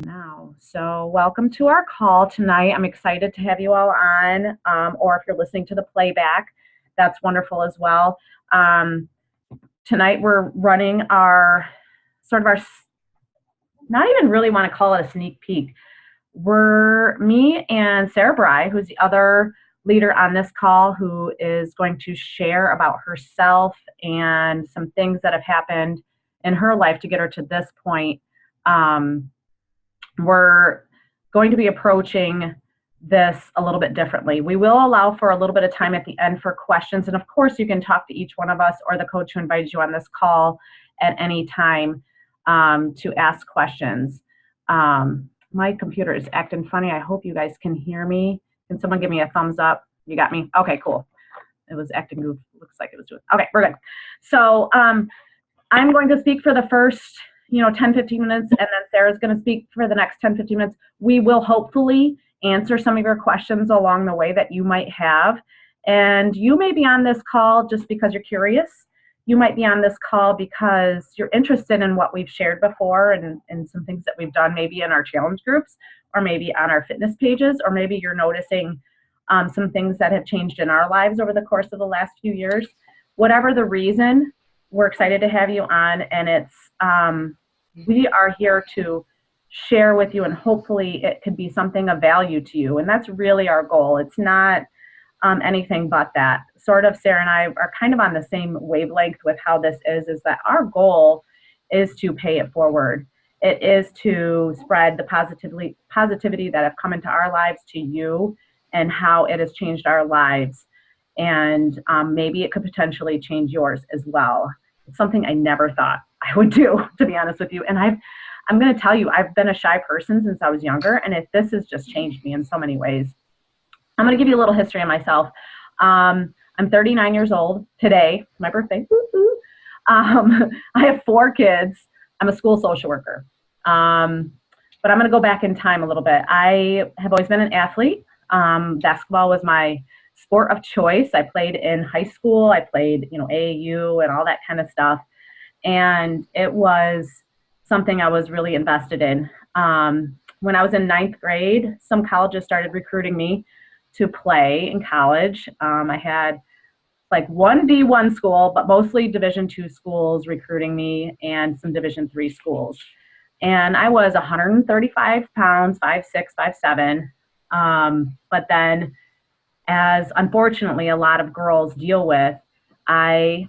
Now. So, welcome to our call tonight. I'm excited to have you all on, or if you're listening to the playback, that's wonderful as well. Um, Tonight, we're running our sort of our, not even really want to call it a sneak peek. Me and Sarah Bry, who's the other leader on this call, who is going to share about herself and some things that have happened in her life to get her to this point. Um, we're going to be approaching this a little bit differently. We will allow for a little bit of time at the end for questions. And of course, you can talk to each one of us or the coach who invited you on this call at any time to ask questions. My computer is acting funny. I hope you guys can hear me. Can someone give me a thumbs up? You got me? Okay, cool. It was acting goof. Looks like it was doing. Okay, we're good. So I'm going to speak for the first 10, 15 minutes, and then Sarah's going to speak for the next 10, 15 minutes. We will hopefully answer some of your questions along the way that you might have. And you may be on this call just because you're curious. You might be on this call because you're interested in what we've shared before and some things that we've done maybe in our challenge groups or maybe on our fitness pages, or maybe you're noticing some things that have changed in our lives over the course of the last few years. Whatever the reason, we're excited to have you on, and we are here to share with you, and hopefully it could be something of value to you. And that's really our goal. It's not anything but that. Sort of, Sarah and I are kind of on the same wavelength with how this is that our goal is to pay it forward. It is to spread the positivity that have come into our lives to you and how it has changed our lives. And maybe it could potentially change yours as well. It's something I never thought I would do, to be honest with you. And I'm going to tell you, I've been a shy person since I was younger, and this has just changed me in so many ways. I'm going to give you a little history on myself. I'm 39 years old today, my birthday. I have 4 kids. I'm a school social worker. But I'm going to go back in time a little bit. I have always been an athlete. Basketball was my sport of choice. I played in high school. I played, AAU and all that kind of stuff. And it was something I was really invested in. When I was in 9th grade, some colleges started recruiting me to play in college. I had like one D1 school, but mostly Division II schools recruiting me and some Division III schools. And I was 135 pounds, 5'6", 5'7". But then, as unfortunately a lot of girls deal with, I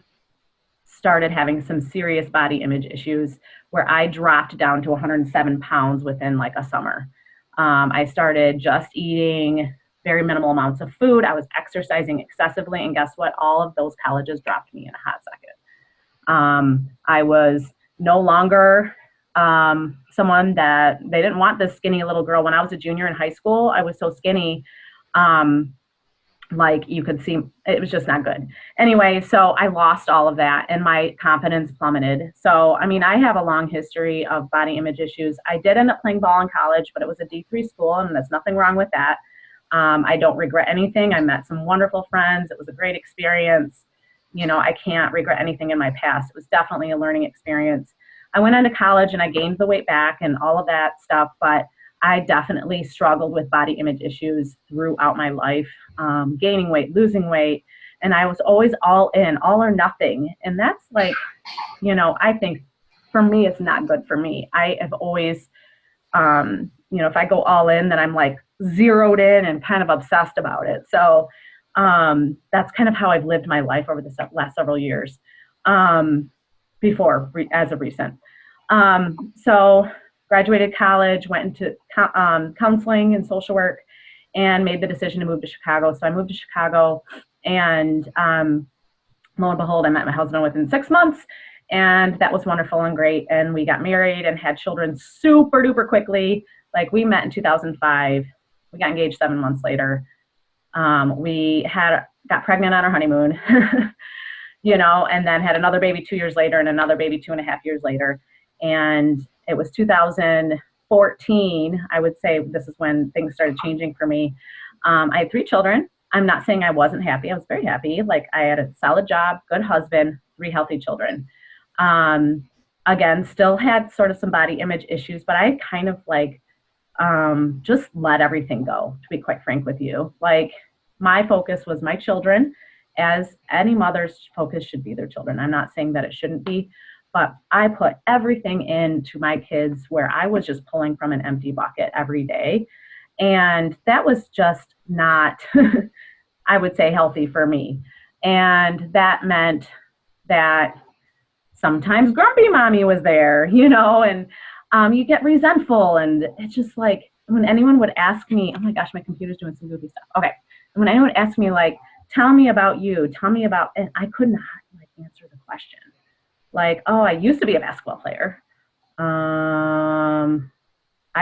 started having some serious body image issues where I dropped down to 107 pounds within like a summer. I started just eating very minimal amounts of food. I was exercising excessively, and guess what? All of those colleges dropped me in a hot second. I was no longer someone that they didn't want, this skinny little girl. When I was a junior in high school, I was so skinny. Like you could see, it was just not good. Anyway, so I lost all of that and my confidence plummeted. So, I have a long history of body image issues. I did end up playing ball in college, but it was a D3 school, and there's nothing wrong with that. I don't regret anything. I met some wonderful friends. It was a great experience. I can't regret anything in my past. It was definitely a learning experience. I went into college and I gained the weight back and all of that stuff, but I definitely struggled with body image issues throughout my life, gaining weight, losing weight, and I was always all in, all or nothing. And that's like, I think for me, it's not good for me. I have always, if I go all in, then I'm like zeroed in and kind of obsessed about it. So that's kind of how I've lived my life over the last several years, as of recent. So graduated college, went into counseling and social work, and made the decision to move to Chicago. So I moved to Chicago, and lo and behold, I met my husband within 6 months, and that was wonderful and great. And we got married and had children super duper quickly. Like, we met in 2005. We got engaged 7 months later. We got pregnant on our honeymoon, and then had another baby 2 years later and another baby 2.5 years later. And it was 2014, I would say, this is when things started changing for me. I had 3 children. I'm not saying I wasn't happy. I was very happy. Like, I had a solid job, good husband, 3 healthy children. again, still had sort of some body image issues, but I kind of like just let everything go, to be quite frank with you. Like, my focus was my children, as any mother's focus should be their children. I'm not saying that it shouldn't be, but I put everything into my kids where I was just pulling from an empty bucket every day. And that was just not, I would say, healthy for me. And that meant that sometimes grumpy mommy was there, and you get resentful. And it's just like when anyone would ask me, oh my gosh, my computer's doing some goofy stuff. Okay. When anyone would ask me, like, tell me about you, tell me about, and I could not like answer the question. Like, oh, I used to be a basketball player. I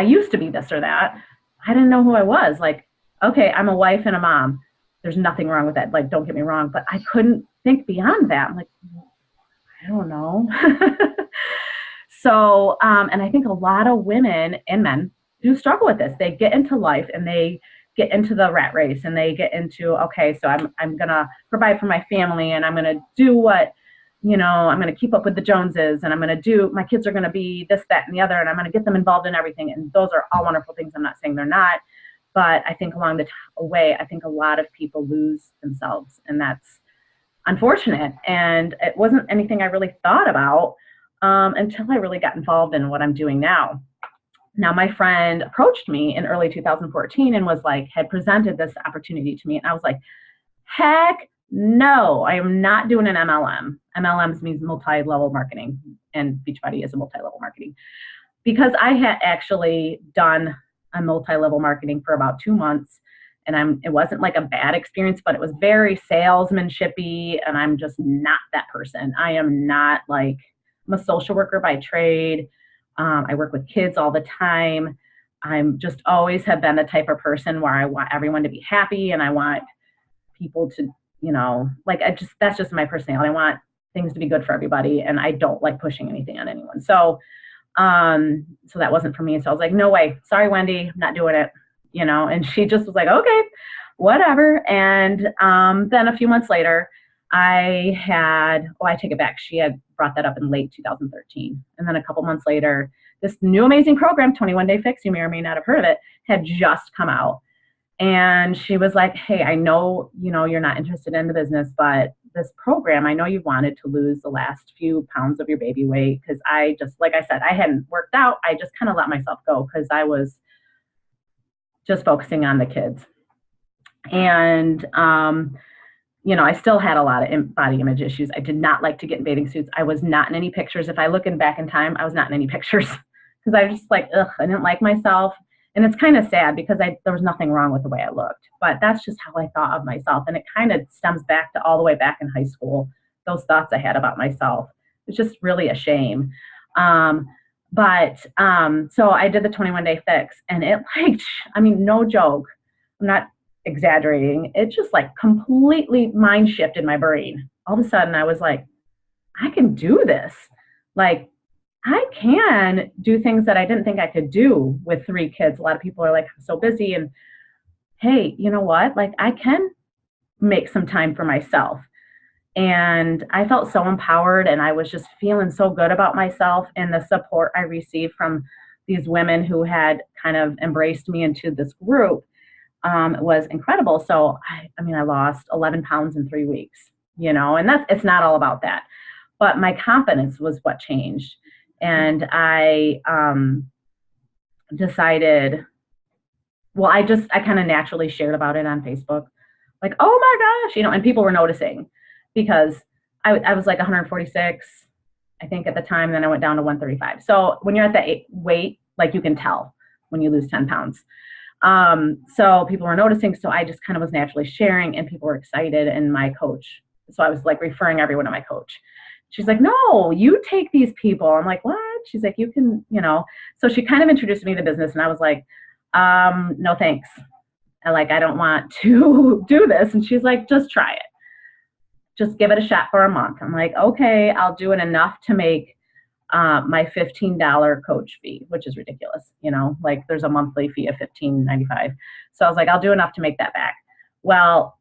used to be this or that. I didn't know who I was. Like, okay, I'm a wife and a mom. There's nothing wrong with that. Like, don't get me wrong, but I couldn't think beyond that. I'm like, I don't know. So, and I think a lot of women and men do struggle with this. They get into life and they get into the rat race and they get into, okay, so I'm going to provide for my family and I'm going to do what, I'm going to keep up with the Joneses and I'm going to do, my kids are going to be this, that, and the other, and I'm going to get them involved in everything. And those are all wonderful things. I'm not saying they're not, but I think along the way, I think a lot of people lose themselves, and that's unfortunate. And it wasn't anything I really thought about until I really got involved in what I'm doing now. Now, my friend approached me in early 2014 and was like, had presented this opportunity to me. And I was like, heck no, I am not doing an MLM. MLMs means multi-level marketing, and Beachbody is a multi-level marketing. Because I had actually done a multi-level marketing for about 2 months, and it wasn't like a bad experience, but it was very salesmanshipy, and I'm just not that person. I am not like, I'm a social worker by trade. I work with kids all the time. I'm just always have been the type of person where I want everyone to be happy, and I want people to, like, that's just my personality. I want things to be good for everybody, and I don't like pushing anything on anyone. So that wasn't for me. So I was like, no way. Sorry, Wendy, I'm not doing it. And she just was like, okay, whatever. And then a few months later, I take it back. She had brought that up in late 2013. And then a couple months later, this new amazing program, 21 Day Fix, you may or may not have heard of it, had just come out. And she was like, hey, I know, you're not interested in the business, but this program, I know you wanted to lose the last few pounds of your baby weight. Cause I just, like I said, I hadn't worked out. I just kind of let myself go because I was just focusing on the kids. And, I still had a lot of body image issues. I did not like to get in bathing suits. I was not in any pictures. If I look back in time, I was not in any pictures because I was just like, I didn't like myself. And it's kind of sad because there was nothing wrong with the way I looked, but that's just how I thought of myself. And it kind of stems back to all the way back in high school, those thoughts I had about myself. It's just really a shame. So I did the 21 Day Fix, and it no joke, I'm not exaggerating. It just like completely mind shifted my brain. All of a sudden I was like, I can do this. Like, I can do things that I didn't think I could do with 3 kids. A lot of people are like, I'm so busy. And hey, you know what? Like, I can make some time for myself. And I felt so empowered, and I was just feeling so good about myself, and the support I received from these women who had kind of embraced me into this group was incredible. So I lost 11 pounds in 3 weeks, and it's not all about that, but my confidence was what changed. And I decided, I kind of naturally shared about it on Facebook, like, oh my gosh, and people were noticing because I was like 146, I think at the time, then I went down to 135. So when you're at that weight, like, you can tell when you lose 10 pounds. So people were noticing, so I just kind of was naturally sharing, and people were excited. And my coach, so I was like referring everyone to my coach. She's like, no, you take these people. I'm like, what? She's like, you can, so she kind of introduced me to the business, and I was like, no, thanks. I don't want to do this. And she's like, just try it. Just give it a shot for a month. I'm like, okay, I'll do it enough to make my $15 coach fee, which is ridiculous. There's a monthly fee of $15.95. So I was like, I'll do enough to make that back. Well,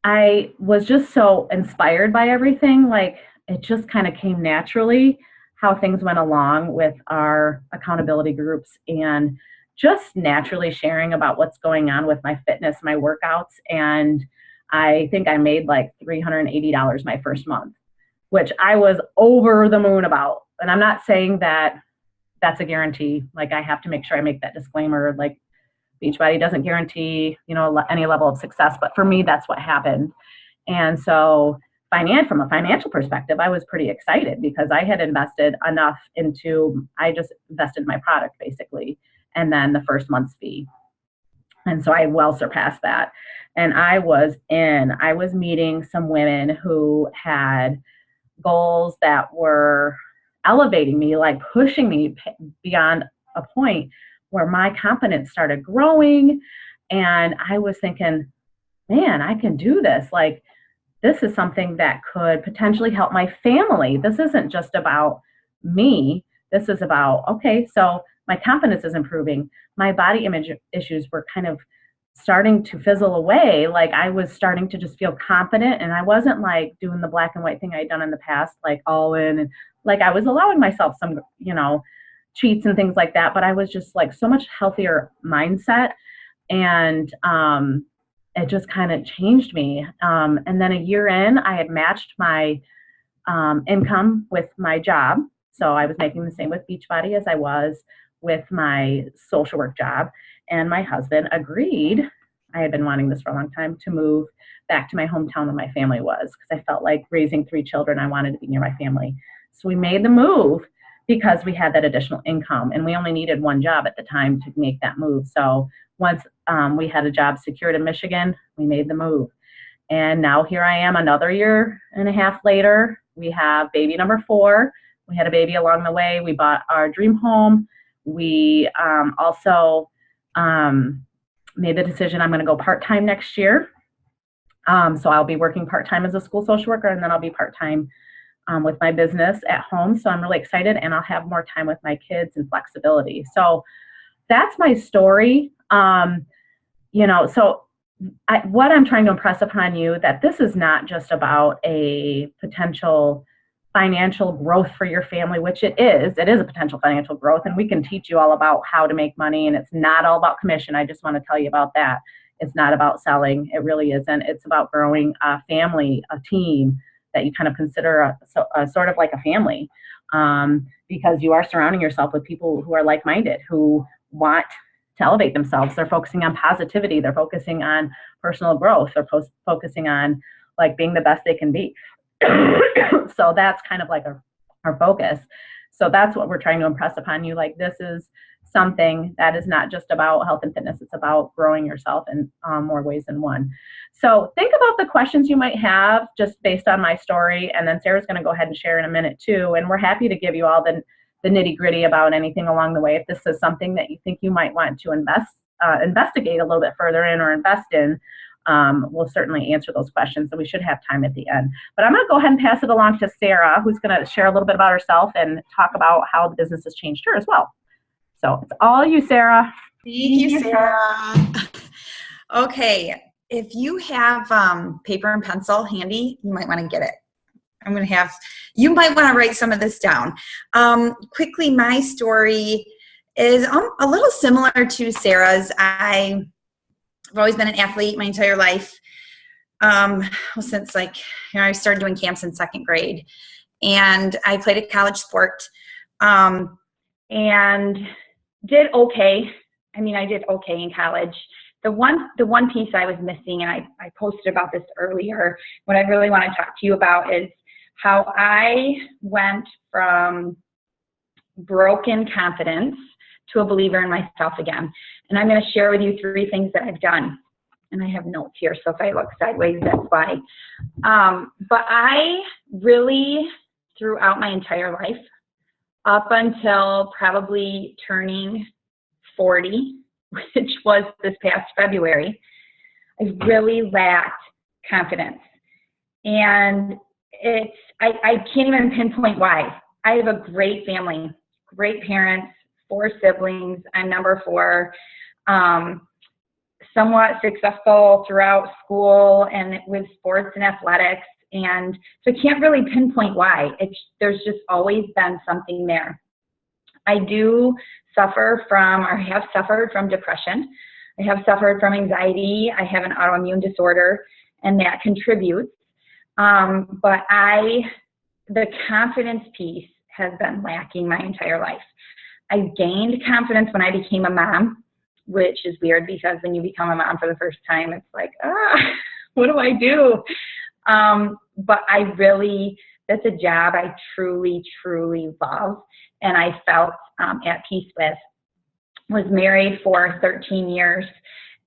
I was just so inspired by everything. Like, it just kind of came naturally how things went along with our accountability groups and just naturally sharing about what's going on with my fitness, my workouts. And I think I made like $380 my first month, which I was over the moon about. And I'm not saying that that's a guarantee. Like, I have to make sure I make that disclaimer. Like, Beachbody doesn't guarantee, any level of success. But for me, that's what happened. And so from a financial perspective, I was pretty excited because I had invested enough I just invested in my product basically, and then the first month's fee. And so I well surpassed that. And I was meeting some women who had goals that were elevating me, like pushing me beyond a point where my confidence started growing. And I was thinking, man, I can do this. Like, this is something that could potentially help my family. This isn't just about me. This is about, okay, so my confidence is improving. My body image issues were kind of starting to fizzle away. Like, I was starting to just feel confident, and I wasn't like doing the black and white thing I'd done in the past, like all in, and like I was allowing myself some, cheats and things like that, but I was just like so much healthier mindset. And it just kind of changed me. And then a year in, I had matched my income with my job. So I was making the same with Beachbody as I was with my social work job. And my husband agreed, I had been wanting this for a long time, to move back to my hometown where my family was, because I felt like raising 3 children, I wanted to be near my family. So we made the move because we had that additional income, and we only needed one job at the time to make that move. So once we had a job secured in Michigan, we made the move. And now here I am another year and a half later. We have baby number 4. We had a baby along the way. We bought our dream home. We also made the decision I'm going to go part-time next year. So I'll be working part-time as a school social worker, and then I'll be part-time with my business at home. So I'm really excited, and I'll have more time with my kids and flexibility. So that's my story. So what I'm trying to impress upon you, that this is not just about a potential financial growth for your family, which it is a potential financial growth, and we can teach you all about how to make money, and it's not all about commission. I just want to tell you about that. It's not about selling. It really isn't. It's about growing a family, a team that you kind of consider a sort of like a family, because you are surrounding yourself with people who are like-minded, who want to elevate themselves. They're focusing on positivity. They're focusing on personal growth. They're focusing on like being the best they can be. So that's kind of like our focus. So that's what we're trying to impress upon you. Like, this is something that is not just about health and fitness. It's about growing yourself in more ways than one. So think about the questions you might have just based on my story. And then Sarah's going to go ahead and share in a minute too. And we're happy to give you all the nitty gritty about anything along the way. If this is something that you think you might want to investigate a little bit further in or invest in, we'll certainly answer those questions. So we should have time at the end. But I'm going to go ahead and pass it along to Sarah, who's going to share a little bit about herself and talk about how the business has changed her as well. So it's all you, Sarah. Thank you, Sarah. Okay, if you have paper and pencil handy, you might want to get it. You might want to write some of this down. Quickly, my story is a little similar to Sarah's. I've always been an athlete my entire life. Since I started doing camps in 2nd grade, and I played a college sport, and did okay. I mean, I did okay in college. The one piece I was missing, and I posted about this earlier, what I really want to talk to you about is how I went from broken confidence to a believer in myself again. And I'm going to share with you 3 things that I've done. And I have notes here, so if I look sideways, that's why. But I really, throughout my entire life, up until probably turning 40, which was this past February, I really lacked confidence. And I can't even pinpoint why. I have a great family, great parents, 4 siblings. I'm number 4. Somewhat successful throughout school and with sports and athletics. And so I can't really pinpoint why. There's just always been something there. I do suffer from, or have suffered from depression. I have suffered from anxiety. I have an autoimmune disorder, and that contributes. But the confidence piece has been lacking my entire life. I gained confidence when I became a mom, which is weird because when you become a mom for the first time, it's like, what do I do? But that's a job I truly, truly love, and I felt at peace with. Was married for 13 years,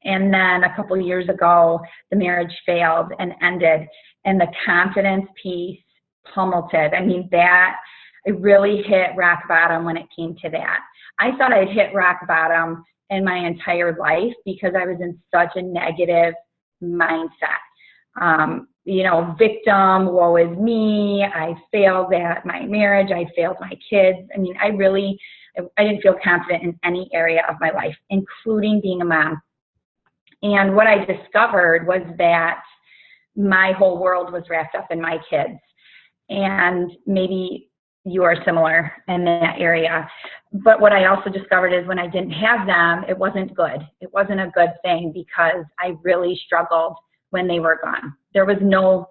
and then a couple of years ago, the marriage failed and ended, and the confidence piece plummeted. I mean, I really hit rock bottom when it came to that. I thought I'd hit rock bottom in my entire life because I was in such a negative mindset. Victim, woe is me, I failed at my marriage, I failed my kids. I mean, I didn't feel confident in any area of my life, including being a mom. And what I discovered was that my whole world was wrapped up in my kids. And maybe you are similar in that area. But what I also discovered is when I didn't have them, it wasn't good. It wasn't a good thing because I really struggled when they were gone. There was no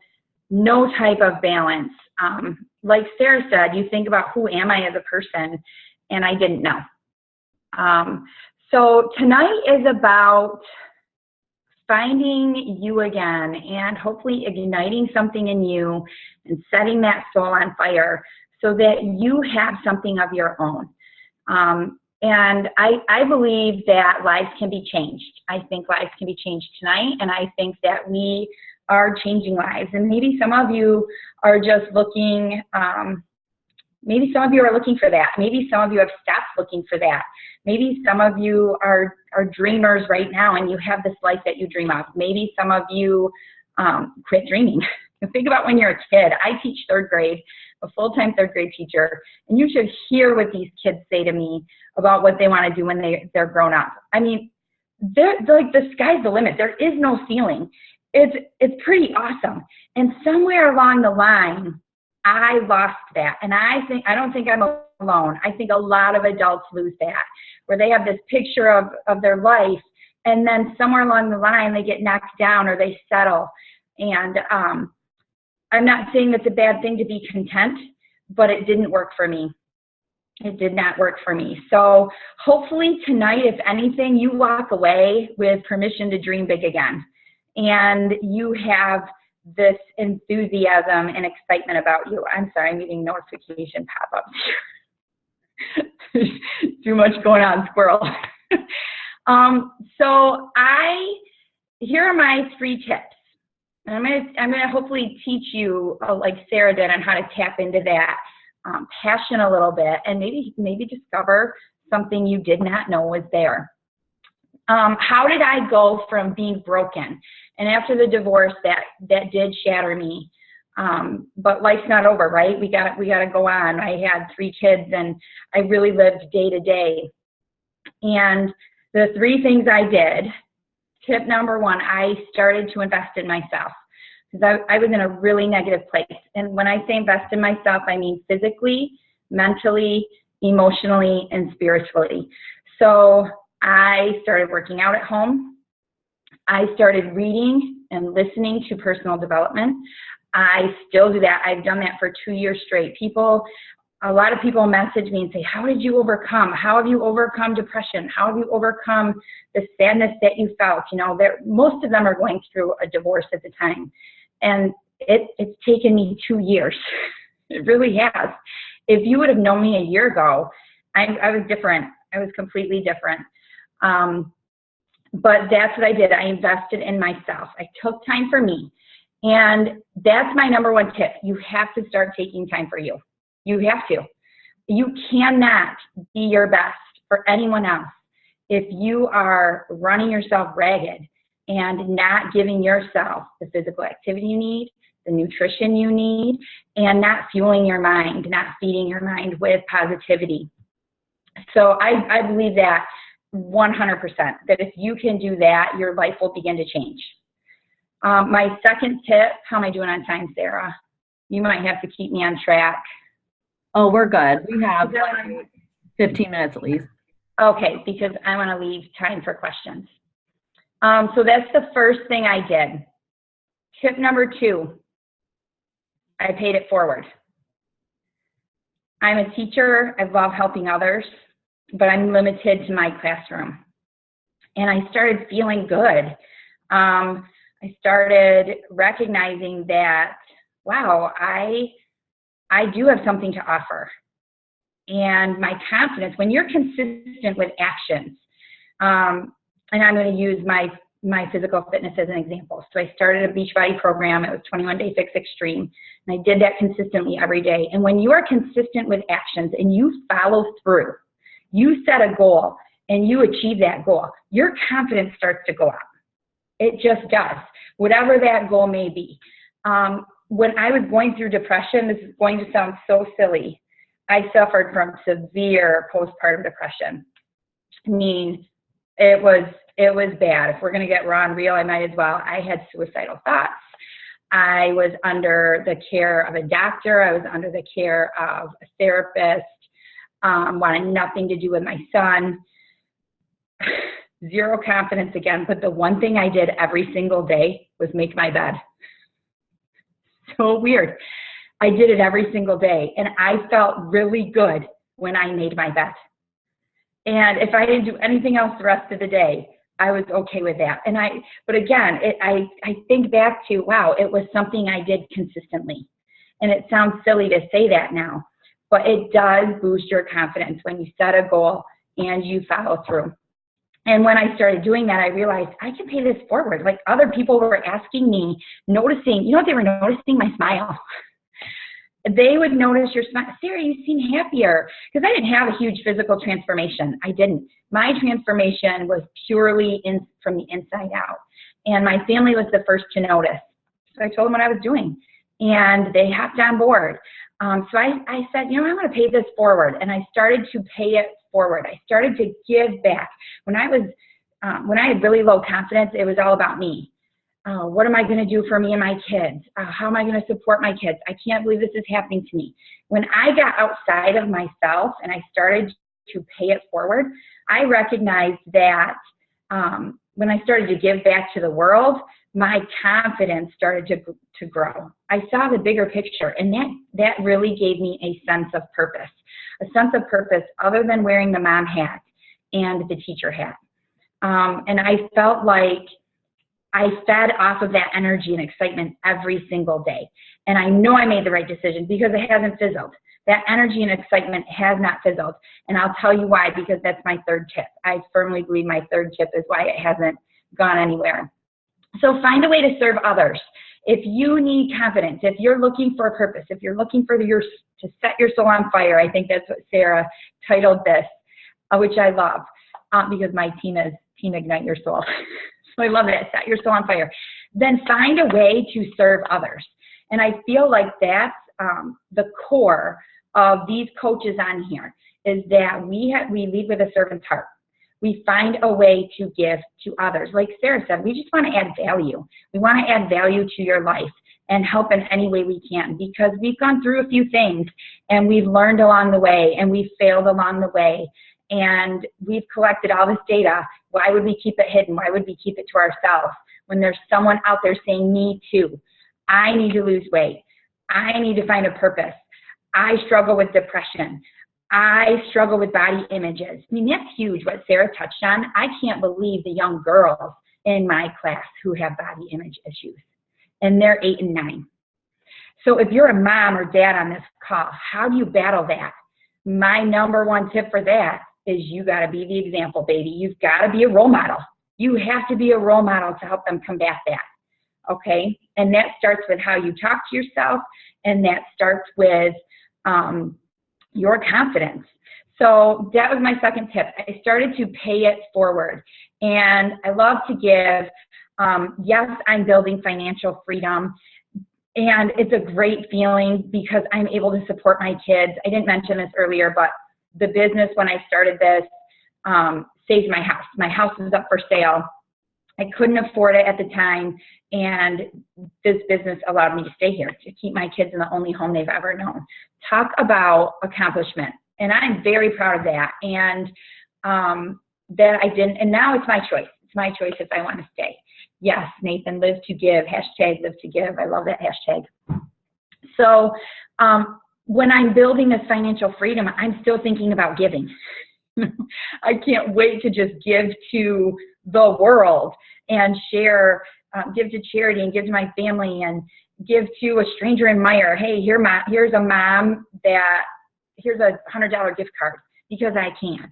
type of balance. Like Sarah said, you think about who am I as a person, and I didn't know. So tonight is about finding you again and hopefully igniting something in you and setting that soul on fire so that you have something of your own. And I believe that lives can be changed. I think lives can be changed tonight, and I think that we are changing lives. And maybe some of you are just looking, maybe some of you are looking for that. Maybe some of you have stopped looking for that. Maybe some of you are dreamers right now and you have this life that you dream of. Maybe some of you quit dreaming. Think about when you're a kid. I teach third grade, a full-time third grade teacher, and you should hear what these kids say to me about what they want to do when they're grown up. I mean, they're like, the sky's the limit. There is no ceiling. It's pretty awesome. And somewhere along the line, I lost that. And I don't think I'm alone. I think a lot of adults lose that, where they have this picture of their life, and then somewhere along the line, they get knocked down or they settle. And I'm not saying it's a bad thing to be content, but it didn't work for me. It did not work for me. So hopefully tonight, if anything, you walk away with permission to dream big again. And you have this enthusiasm and excitement about you. I'm sorry, I'm getting notification pop-ups here. Too much going on, squirrel. Here are my 3 tips. And I'm gonna hopefully teach you, like Sarah did, on how to tap into that passion a little bit, and maybe discover something you did not know was there. How did I go from being broken? And after the divorce, that did shatter me. But life's not over, right? We gotta go on. I had 3 kids, and I really lived day to day. And the 3 things I did. Tip number 1, I started to invest in myself because I was in a really negative place. And when I say invest in myself, I mean physically, mentally, emotionally, and spiritually. So I started working out at home. I started reading and listening to personal development. I still do that. I've done that for 2 years straight. A lot of people message me and say, how did you overcome? How have you overcome depression? How have you overcome the sadness that you felt? Most of them are going through a divorce at the time. And it's taken me 2 years. It really has. If you would have known me a year ago, I was different. I was completely different. But that's what I did. I invested in myself. I took time for me. And that's my number 1 tip. You have to start taking time for you. You have to. You cannot be your best for anyone else if you are running yourself ragged and not giving yourself the physical activity you need, the nutrition you need, and not fueling your mind, not feeding your mind with positivity. So I believe that 100%, that if you can do that, your life will begin to change. My second tip, how am I doing on time, Sarah? You might have to keep me on track. Oh, we're good. We have 15 minutes at least. Okay, because I want to leave time for questions. So that's the first thing I did. Tip number 2, I paid it forward. I'm a teacher. I love helping others, but I'm limited to my classroom. And I started feeling good. I started recognizing that, wow, I do have something to offer. And my confidence, when you're consistent with actions, and I'm going to use my physical fitness as an example. So I started a Beachbody program. It was 21 Day Fix Extreme. And I did that consistently every day. And when you are consistent with actions and you follow through, you set a goal and you achieve that goal, your confidence starts to go up. It just does, whatever that goal may be. When I was going through depression, this is going to sound so silly, I suffered from severe postpartum depression. I mean, it was bad. If we're going to get raw and real, I might as well. I had suicidal thoughts. I was under the care of a doctor. I was under the care of a therapist. Wanted nothing to do with my son. Zero confidence again. But the one thing I did every single day was make my bed. So weird. I did it every single day, and I felt really good when I made my bed. And if I didn't do anything else the rest of the day, I was okay with that. But again, I think back to, wow, it was something I did consistently. And it sounds silly to say that now, but it does boost your confidence when you set a goal and you follow through. And when I started doing that, I realized I can pay this forward. Like, other people were asking me, noticing, you know what they were noticing? My smile. They would notice your smile. Sarah, you seem happier. Because I didn't have a huge physical transformation. I didn't. My transformation was purely from the inside out. And my family was the first to notice. So I told them what I was doing. And they hopped on board. So I said, you know, I'm going to pay this forward. And I started to pay it forward. I started to give back. When I had really low confidence, it was all about me. What am I going to do for me and my kids? How am I going to support my kids? I can't believe this is happening to me. When I got outside of myself and I started to pay it forward, I recognized that when I started to give back to the world, my confidence started to grow. I saw the bigger picture, and that really gave me a sense of purpose other than wearing the mom hat and the teacher hat. And I felt like I fed off of that energy and excitement every single day. And I know I made the right decision because it hasn't fizzled. That energy and excitement has not fizzled. And I'll tell you why, because that's my third tip. I firmly believe my third tip is why it hasn't gone anywhere. So find a way to serve others. If you need confidence, if you're looking for a purpose, if you're looking for to set your soul on fire, I think that's what Sarah titled this, which I love, because my team is Team Ignite Your Soul. So I love that, set your soul on fire. Then find a way to serve others. And I feel like that's the core of these coaches on here, is that we lead with a servant's heart. We find a way to give to others. Like Sarah said, we just want to add value. We want to add value to your life and help in any way we can, because we've gone through a few things and we've learned along the way and we've failed along the way. And we've collected all this data. Why would we keep it hidden? Why would we keep it to ourselves when there's someone out there saying, me too? I need to lose weight. I need to find a purpose. I struggle with depression. I struggle with body images. I mean, that's huge what Sarah touched on. I can't believe the young girls in my class who have body image issues, and they're 8 and 9. So if you're a mom or dad on this call, how do you battle that? My number one tip for that is you got to be the example, baby. You've got to be a role model. You have to be a role model to help them combat that, okay? And that starts with how you talk to yourself, and that starts with your confidence. So that was my second tip. I started to pay it forward. And I love to give, yes, I'm building financial freedom. And it's a great feeling because I'm able to support my kids. I didn't mention this earlier, but the business, when I started this, saved my house. My house was up for sale. I couldn't afford it at the time, and this business allowed me to stay here, to keep my kids in the only home they've ever known. Talk about accomplishment, and I'm very proud of that. And that I didn't, and now it's my choice. It's my choice if I want to stay. Yes, Nathan, live to give, hashtag live to give. I love that hashtag. So when I'm building this financial freedom, I'm still thinking about giving. I can't wait to just give to the world and share, give to charity and give to my family and give to a stranger in Meijer. Hey, here's a mom that, here's a $100 gift card, because I can.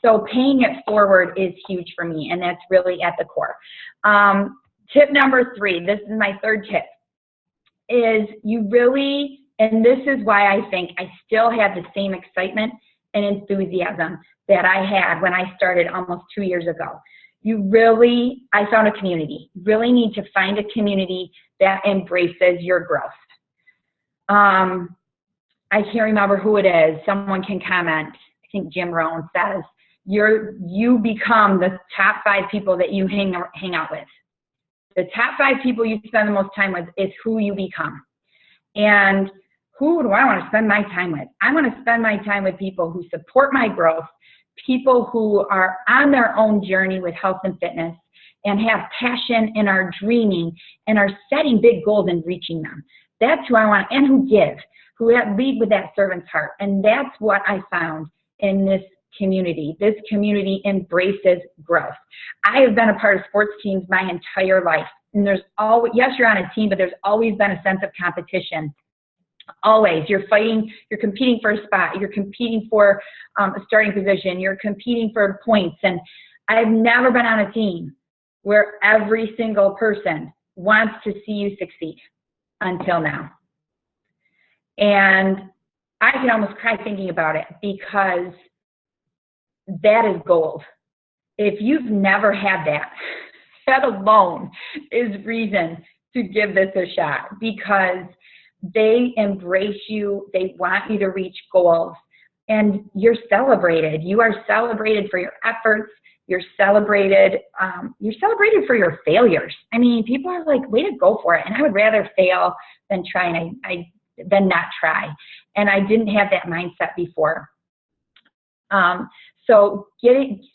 So paying it forward is huge for me, and that's really at the core. Tip number 3, this is my third tip, is you really, and this is why I think I still have the same excitement and enthusiasm that I had when I started almost 2 years ago. I found a community. You really need to find a community that embraces your growth. I can't remember who it is. Someone can comment. I think Jim Rohn says, you become the top 5 people that you hang out with. The top 5 people you spend the most time with is who you become. And who do I want to spend my time with? I want to spend my time with people who support my growth, people who are on their own journey with health and fitness and have passion and are dreaming and are setting big goals and reaching them. That's who I want, and who give, who lead with that servant's heart. And that's what I found in this community. This community embraces growth. I have been a part of sports teams my entire life. And there's always, yes, you're on a team, but there's always been a sense of competition. Always. You're fighting, you're competing for a spot, you're competing for a starting position, you're competing for points. And I've never been on a team where every single person wants to see you succeed until now. And I can almost cry thinking about it, because that is gold. If you've never had that, that alone is reason to give this a shot, because they embrace you, they want you to reach goals, and you're celebrated. You are celebrated for your efforts. You're celebrated for your failures. I mean, people are like, way to go for it. And I would rather fail than try, and than not try. And I didn't have that mindset before. So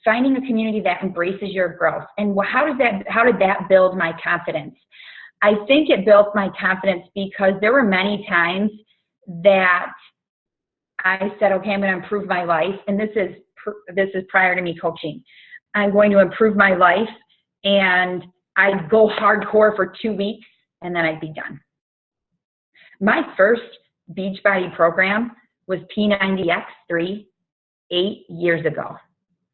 finding a community that embraces your growth. And how did that build my confidence? I think it built my confidence because there were many times that I said, okay, I'm going to improve my life. And this is prior to me coaching. I'm going to improve my life, and I'd go hardcore for 2 weeks, and then I'd be done. My first Beachbody program was P90X3 8 years ago.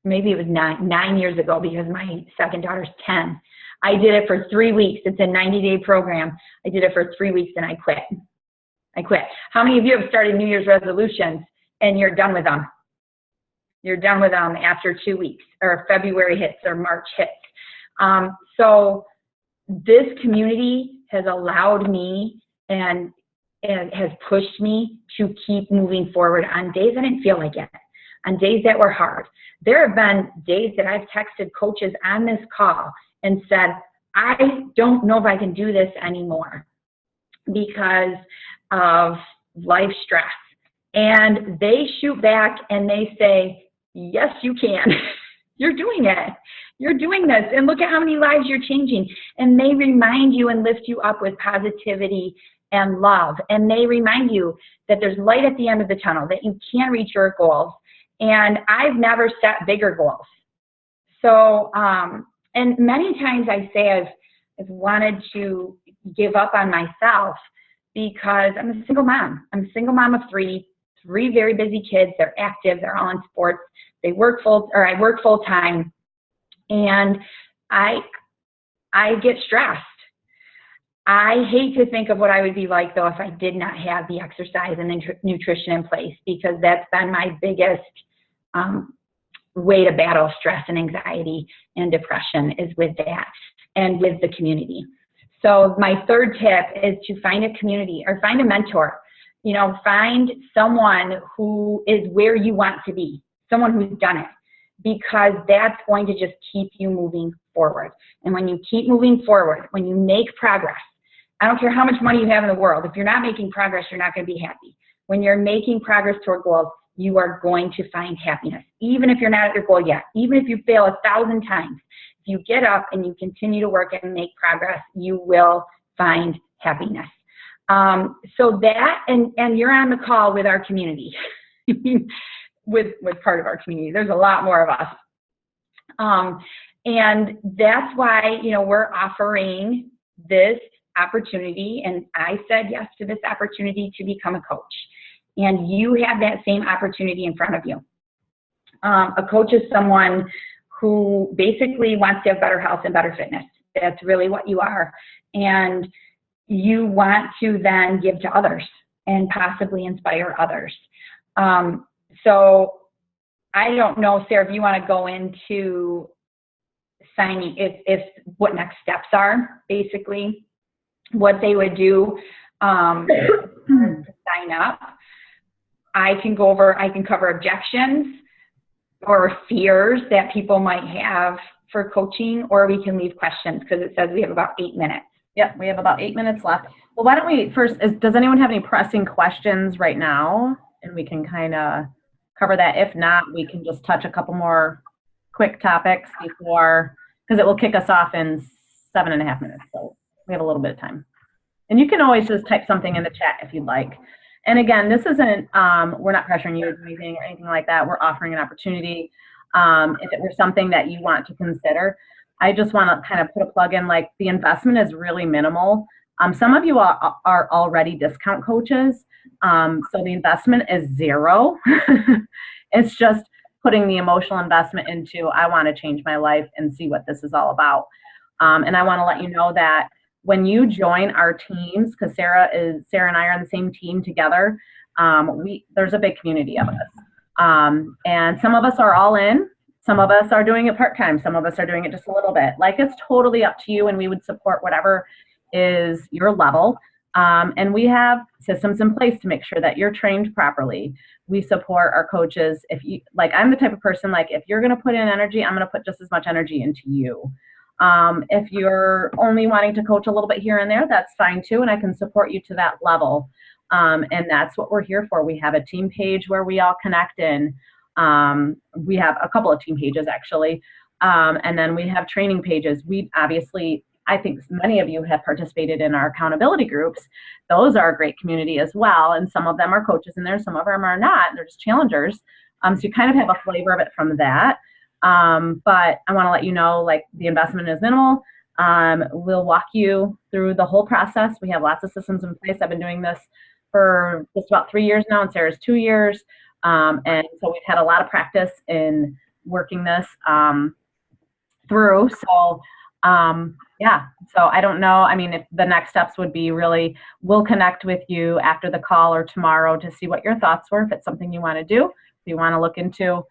Maybe it was nine years ago, because my second daughter's 10. I did it for 3 weeks. It's a 90-day program. I did it for 3 weeks, and I quit. How many of you have started New Year's resolutions and you're done with them? You're done with them after 2 weeks, or February hits or March hits. So this community has allowed me and has pushed me to keep moving forward on days I didn't feel like it, on days that were hard. There have been days that I've texted coaches on this call and said, I don't know if I can do this anymore because of life stress. And they shoot back and they say, yes, you can. You're doing it. You're doing this. And look at how many lives you're changing. And they remind you and lift you up with positivity and love. And they remind you that there's light at the end of the tunnel, that you can reach your goals. And I've never set bigger goals. So, and many times I say I've wanted to give up on myself because I'm a single mom. I'm a single mom of three very busy kids. They're active. They're all in sports. I work full time, and I get stressed. I hate to think of what I would be like, though, if I did not have the exercise and the nutrition in place, because that's been my biggest way to battle stress and anxiety and depression, is with that and with the community. So my third tip is to find a community or find a mentor. You know, find someone who is where you want to be, someone who's done it. because that's going to just keep you moving forward. And when you keep moving forward, when you make progress, I don't care how much money you have in the world, if you're not making progress, you're not going to be happy. When you're making progress toward goals, you are going to find happiness, even if you're not at your goal yet, even if you fail 1,000 times. If you get up and you continue to work and make progress, you will find happiness. So that, and you're on the call with our community, with part of our community. There's a lot more of us. And that's why, you know, we're offering this opportunity, and I said yes to this opportunity to become a coach. And you have that same opportunity in front of you. A coach is someone who basically wants to have better health and better fitness. That's really what you are. And you want to then give to others and possibly inspire others. So I don't know, Sarah, if you want to go into signing, if what next steps are, basically, what they would do to sign up. I can cover objections or fears that people might have for coaching, or we can leave questions because it says we have about 8 minutes. Yep, we have about 8 minutes left. Well, why don't we first, does anyone have any pressing questions right now? And we can kind of cover that. If not, we can just touch a couple more quick topics before, because it will kick us off in 7.5 minutes. So we have a little bit of time. And you can always just type something in the chat if you'd like. And again, this isn't, we're not pressuring you to do anything or anything like that. We're offering an opportunity. If it were something that you want to consider, I just want to kind of put a plug in, like the investment is really minimal. Some of you are already discount coaches. So the investment is zero. It's just putting the emotional investment into, I want to change my life and see what this is all about. And I want to let you know that when you join our teams, because Sarah and I are on the same team together, there's a big community of us. And some of us are all in, some of us are doing it part-time, some of us are doing it just a little bit. Like, it's totally up to you, and we would support whatever is your level. And we have systems in place to make sure that you're trained properly. We support our coaches. If you, like, I'm the type of person, like, if you're going to put in energy, I'm going to put just as much energy into you. If you're only wanting to coach a little bit here and there, that's fine too, and I can support you to that level. And that's what we're here for. We have a team page where we all connect in. We have a couple of team pages, actually. And then we have training pages. We obviously, I think many of you have participated in our accountability groups. Those are a great community as well. And some of them are coaches in there, some of them are not. They're just challengers. So you kind of have a flavor of it from that. But I want to let you know, like, the investment is minimal. We'll walk you through the whole process. We have lots of systems in place. I've been doing this for just about 3 years now, and Sarah's 2 years. And so we've had a lot of practice in working this through. So yeah, so I don't know. I mean, if the next steps would be really, we'll connect with you after the call or tomorrow to see what your thoughts were. If it's something you want to do, if you want to look into,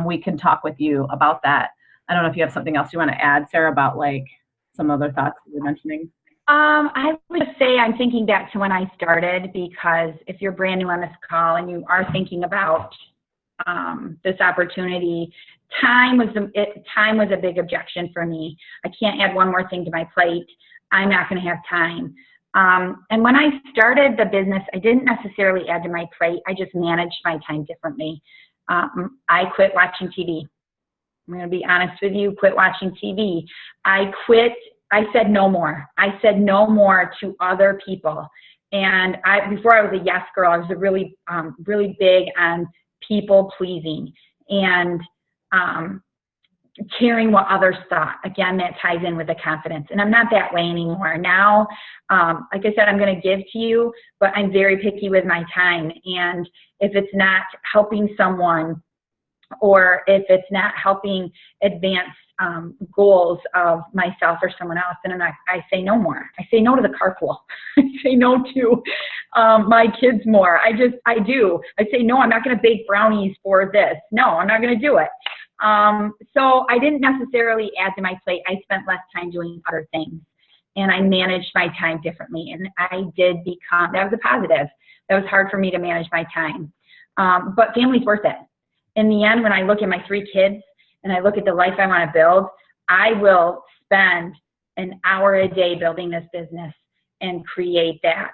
we can talk with you about that. I don't know if you have something else you want to add, Sarah, about like some other thoughts you were mentioning. I would say I'm thinking back to when I started, because if you're brand new on this call and you are thinking about this opportunity, time was a big objection for me. I can't add one more thing to my plate. I'm not going to have time. And when I started the business, I didn't necessarily add to my plate. I just managed my time differently. I quit watching TV. I'm going to be honest with you, quit watching TV. I said no more. I said no more to other people. And before I was a yes girl, I was really, really big on people pleasing and caring what others thought. Again, that ties in with the confidence. And I'm not that way anymore. Now, like I said, I'm going to give to you, but I'm very picky with my time. And if it's not helping someone, or if it's not helping advance goals of myself or someone else, then I say no more. I say no to the carpool. I say no to my kids more. I do. I say, no, I'm not going to bake brownies for this. No, I'm not going to do it. So I didn't necessarily add to my plate. I spent less time doing other things, and I managed my time differently. And I did become, that was a positive. That was hard for me to manage my time. But family's worth it. In the end, when I look at my 3 kids and I look at the life I want to build, I will spend an hour a day building this business and create that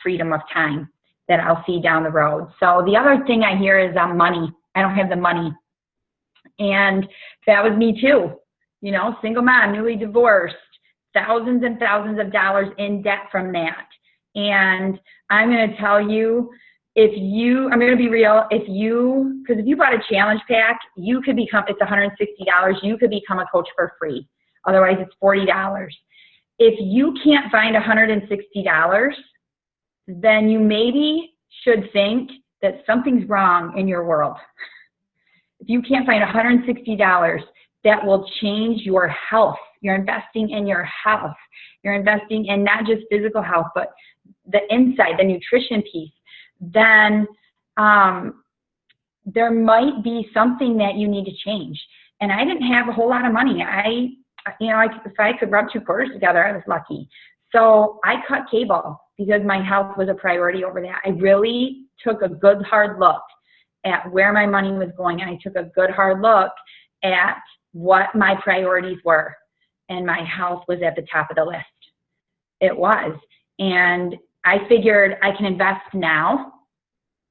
freedom of time that I'll see down the road. So the other thing I hear is money. I don't have the money. And that was me too. You know, single mom, newly divorced, thousands and thousands of dollars in debt from that. And I'm going to tell you, I'm going to be real, because if you bought a challenge pack, you could become, it's $160, you could become a coach for free. Otherwise, it's $40. If you can't find $160, then you maybe should think that something's wrong in your world. If you can't find $160, that will change your health. You're investing in your health. You're investing in not just physical health, but the inside, the nutrition piece. Then there might be something that you need to change. And I didn't have a whole lot of money. If I could rub two quarters together, I was lucky. So I cut cable because my health was a priority over that. I really took a good hard look at where my money was going, and I took a good hard look at what my priorities were, and my health was at the top of the list. It was. And I figured I can invest now,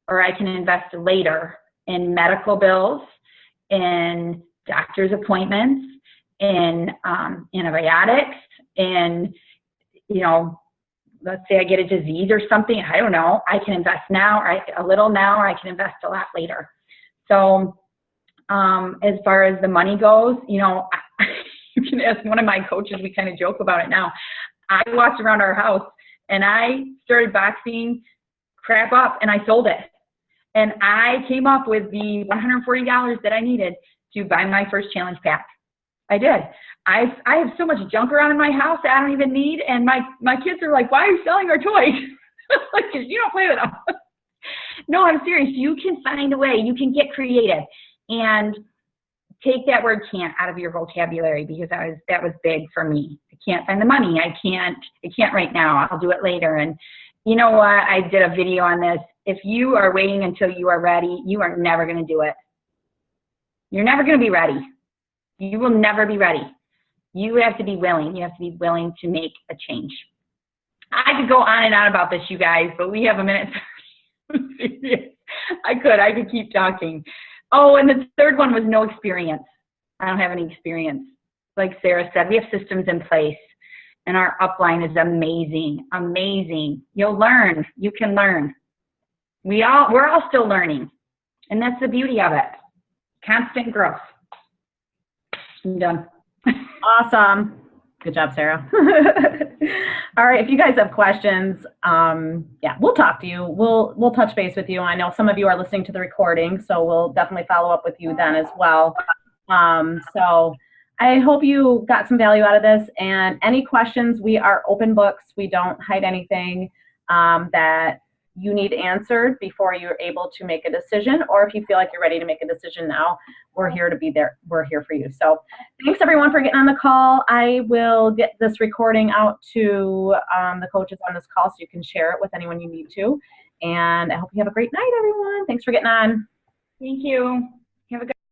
or I can invest later in medical bills, in doctor's appointments, in antibiotics, in, let's say I get a disease or something, I don't know, I can invest now, or a little now, or I can invest a lot later. So as far as the money goes, you can ask one of my coaches, we kind of joke about it now. I walked around our house and I started boxing crap up and I sold it. And I came up with the $140 that I needed to buy my first challenge pack. I did. I have so much junk around in my house that I don't even need. And my kids are like, why are you selling our toys? Like, 'cause you don't play with them. No, I'm serious. You can find a way. You can get creative. And take that word can't out of your vocabulary, because that was big for me. I can't find the money. I can't right now. I'll do it later. And you know what? I did a video on this. If you are waiting until you are ready, you are never going to do it. You're never going to be ready. You will never be ready. You have to be willing. You have to be willing to make a change. I could go on and on about this, you guys, but we have a minute. I could keep talking. Oh, and the third one was no experience. I don't have any experience. Like Sarah said, we have systems in place, and our upline is amazing, amazing. You'll learn. You can learn. We're all still learning, and that's the beauty of it. Constant growth. I'm done. Awesome. Good job, Sarah. All right. If you guys have questions, we'll talk to you. We'll touch base with you. I know some of you are listening to the recording, so we'll definitely follow up with you then as well. So I hope you got some value out of this. And any questions, we are open books. We don't hide anything that you need answered before you're able to make a decision, or if you feel like you're ready to make a decision now, we're here to be there. We're here for you. So thanks everyone for getting on the call. I will get this recording out to the coaches on this call so you can share it with anyone you need to. And I hope you have a great night, everyone. Thanks for getting on. Thank you.